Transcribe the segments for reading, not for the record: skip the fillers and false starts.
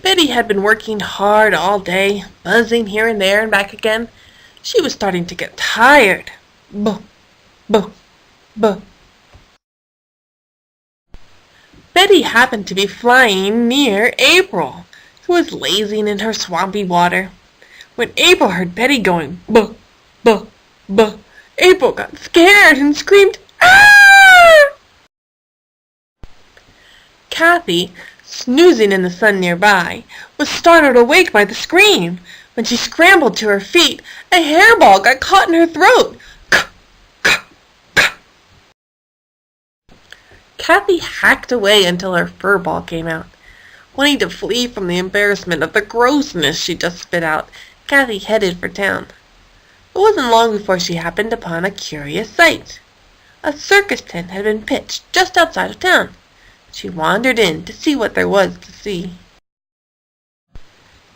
Betty had been working hard all day, buzzing here and there and back again. She was starting to get tired. Buh, buh, buh. Betty happened to be flying near April, who was lazing in her swampy water. When April heard Betty going buh, buh, buh, April got scared and screamed, "Ah!" Kathy, snoozing in the sun nearby, was startled awake by the scream. When she scrambled to her feet, a hairball got caught in her throat. Kathy hacked away until her fur ball came out. Wanting to flee from the embarrassment of the grossness she just spit out, Kathy headed for town. It wasn't long before she happened upon a curious sight. A circus tent had been pitched just outside of town. She wandered in to see what there was to see.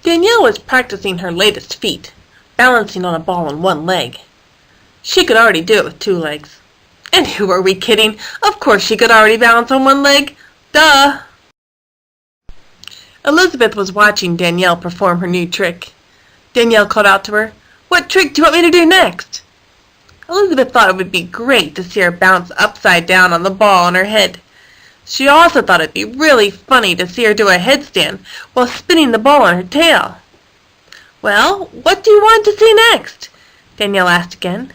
Danielle was practicing her latest feat, balancing on a ball on one leg. She could already do it with 2 legs. And who are we kidding? Of course she could already balance on 1 leg. Duh! Elizabeth was watching Danielle perform her new trick. Danielle called out to her, "What trick do you want me to do next?" Elizabeth thought it would be great to see her bounce upside down on the ball on her head. She also thought it'd be really funny to see her do a headstand while spinning the ball on her tail. "Well, what do you want to see next?" Danielle asked again.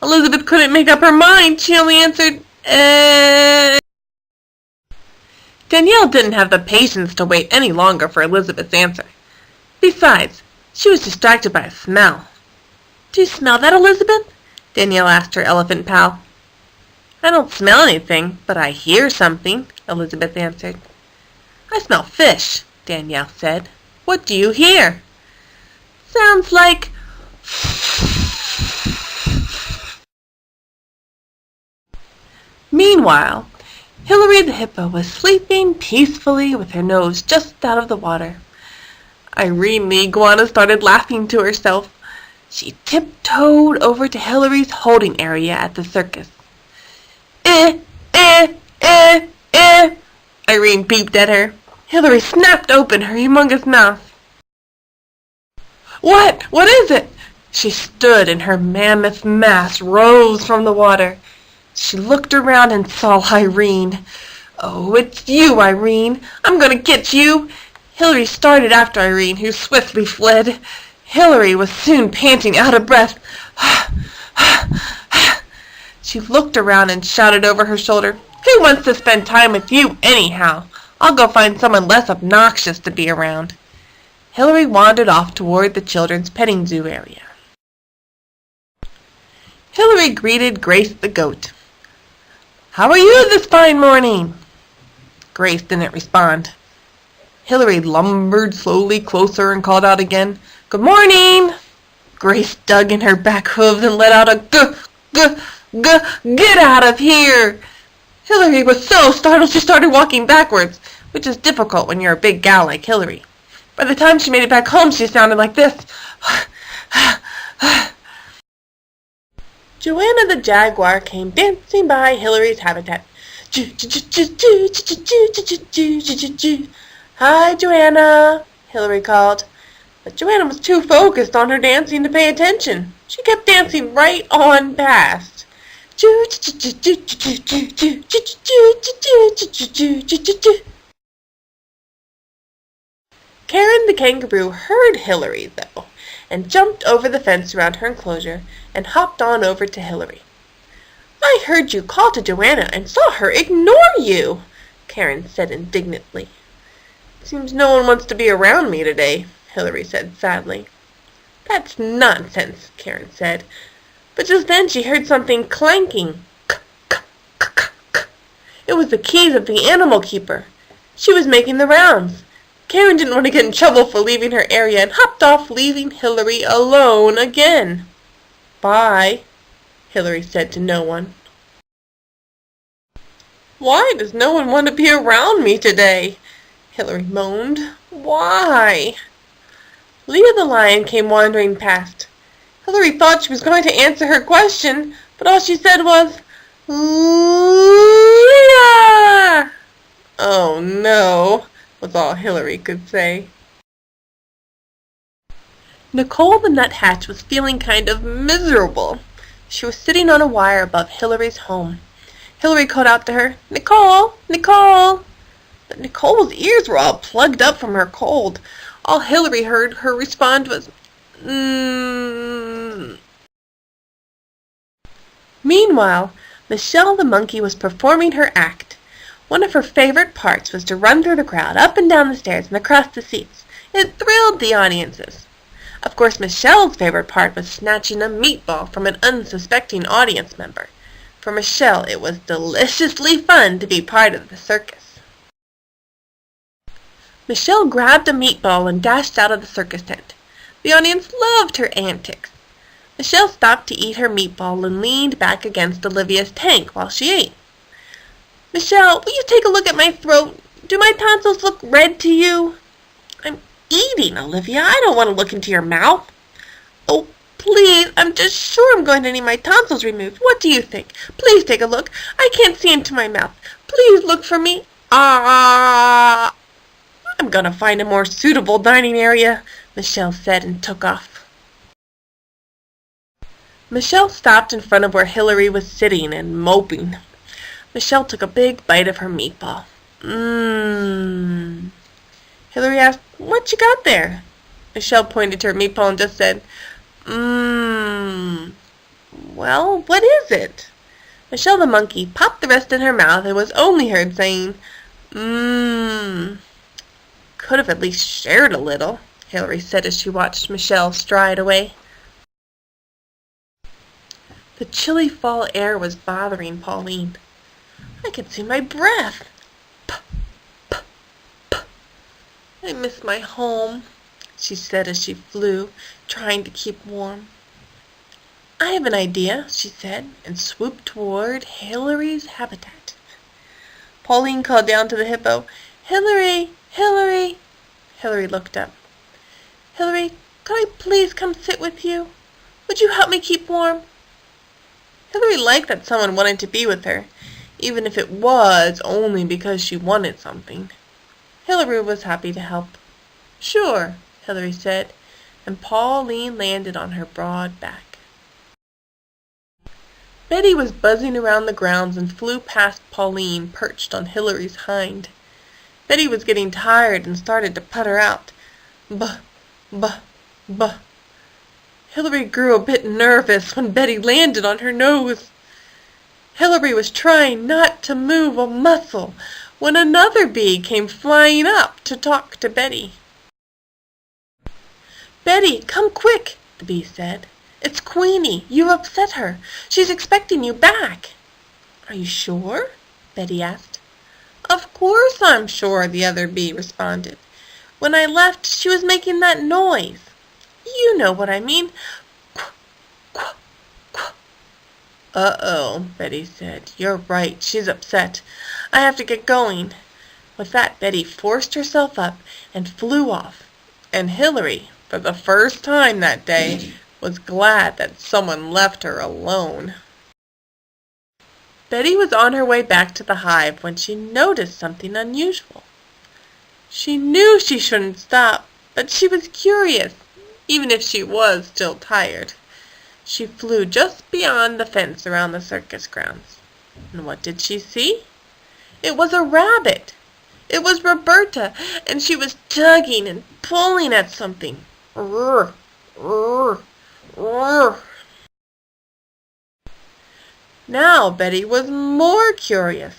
Elizabeth couldn't make up her mind. She only answered, Danielle didn't have the patience to wait any longer for Elizabeth's answer. Besides, she was distracted by a smell. "Do you smell that, Elizabeth?" Danielle asked her elephant pal. "I don't smell anything, but I hear something," Elizabeth answered. "I smell fish," Danielle said. "What do you hear?" "Sounds like..." Meanwhile, Hilary the hippo was sleeping peacefully with her nose just out of the water. Irene the iguana started laughing to herself. She tiptoed over to Hilary's holding area at the circus. Eh, eh, eh, eh, Irene peeped at her. Hilary snapped open her humongous mouth. "What? What is it?" She stood and her mammoth mass rose from the water. She looked around and saw Irene. "Oh, it's you, Irene. I'm going to get you." Hilary started after Irene, who swiftly fled. Hilary was soon panting out of breath. She looked around and shouted over her shoulder, "Who wants to spend time with you anyhow? I'll go find someone less obnoxious to be around." Hilary wandered off toward the children's petting zoo area. Hilary greeted Grace the goat. "How are you this fine morning?" Grace didn't respond. Hilary lumbered slowly closer and called out again, "Good morning!" Grace dug in her back hooves and let out a "Get out of here!" Hilary was so startled she started walking backwards, which is difficult when you're a big gal like Hilary. By the time she made it back home, she sounded like this. Joanna the jaguar came dancing by Hilary's habitat. "Hi, Joanna," Hilary called. But Joanna was too focused on her dancing to pay attention. She kept dancing right on past. Karen the kangaroo heard Hilary, though, and jumped over the fence around her enclosure and hopped on over to Hilary. "I heard you call to Joanna and saw her ignore you," Karen said indignantly. "Seems no one wants to be around me today," Hilary said sadly. "That's nonsense," Karen said. But just then she heard something clanking. It was the keys of the animal keeper. She was making the rounds. Karen didn't want to get in trouble for leaving her area and hopped off, leaving Hilary alone again. "Bye," Hilary said to no one. "Why does no one want to be around me today?" Hilary moaned. "Why?" Leah the lion came wandering past. Hilary thought she was going to answer her question, but all she said was, "Leah!" "Oh no. Well, was all Hillary could say. Nicole the nuthatch was feeling kind of miserable. She was sitting on a wire above Hillary's home. Hillary called out to her, "Nicole! Nicole!" But Nicole's ears were all plugged up from her cold. All Hillary heard her respond was, "Mmm." Meanwhile, Michelle the monkey was performing her act. One of her favorite parts was to run through the crowd, up and down the stairs and across the seats. It thrilled the audiences. Of course, Michelle's favorite part was snatching a meatball from an unsuspecting audience member. For Michelle, it was deliciously fun to be part of the circus. Michelle grabbed a meatball and dashed out of the circus tent. The audience loved her antics. Michelle stopped to eat her meatball and leaned back against Olivia's tank while she ate. "Michelle, will you take a look at my throat? Do my tonsils look red to you?" "I'm eating, Olivia. I don't want to look into your mouth." "Oh, please, I'm just sure I'm going to need my tonsils removed. What do you think? Please take a look. I can't see into my mouth. Please look for me. Ah! I'm going to find a more suitable dining area," Michelle said and took off. Michelle stopped in front of where Hillary was sitting and moping. Michelle took a big bite of her meatball. Mmm. Hillary asked, "What you got there?" Michelle pointed to her meatball and just said, Mmm. "Well, what is it?" Michelle the monkey popped the rest in her mouth and was only heard saying, Mmm. "Could have at least shared a little," Hillary said as she watched Michelle stride away. The chilly fall air was bothering Pauline. "I can see my breath. Puh, puh, puh. I miss my home," she said as she flew, trying to keep warm. "I have an idea," she said, and swooped toward Hillary's habitat. Pauline called down to the hippo, "Hillary! Hillary!" Hillary looked up. "Hillary, could I please come sit with you? Would you help me keep warm?" Hillary liked that someone wanted to be with her, even if it was only because she wanted something. Hillary was happy to help. "Sure," Hillary said, and Pauline landed on her broad back. Betty was buzzing around the grounds and flew past Pauline, perched on Hillary's hind. Betty was getting tired and started to putter out. "Buh, buh, buh." Hillary grew a bit nervous when Betty landed on her nose. Hillary was trying not to move a muscle when another bee came flying up to talk to Betty. "Betty, come quick," the bee said. "It's Queenie. You've upset her. She's expecting you back." "Are you sure?" Betty asked. "Of course I'm sure," the other bee responded. "When I left, she was making that noise. You know what I mean. Quack, quack, quack." "Uh-oh," Betty said. "You're right. She's upset. I have to get going." With that, Betty forced herself up and flew off. And Hillary, for the first time that day, was glad that someone left her alone. Betty was on her way back to the hive when she noticed something unusual. She knew she shouldn't stop, but she was curious, even if she was still tired. She flew just beyond the fence around the circus grounds. And what did she see? It was a rabbit. It was Roberta, and she was tugging and pulling at something. Roar, roar, roar. Now Betty was more curious.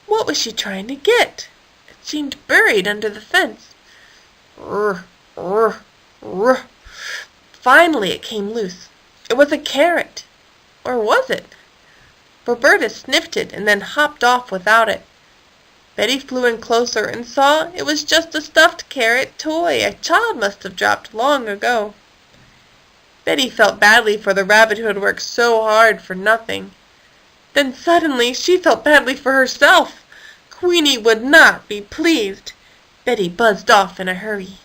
What was she trying to get? It seemed buried under the fence. Roar, roar, roar. Finally it came loose. It was a carrot. Or was it? Roberta sniffed it and then hopped off without it. Betty flew in closer and saw it was just a stuffed carrot toy a child must have dropped long ago. Betty felt badly for the rabbit who had worked so hard for nothing. Then suddenly she felt badly for herself. Queenie would not be pleased. Betty buzzed off in a hurry.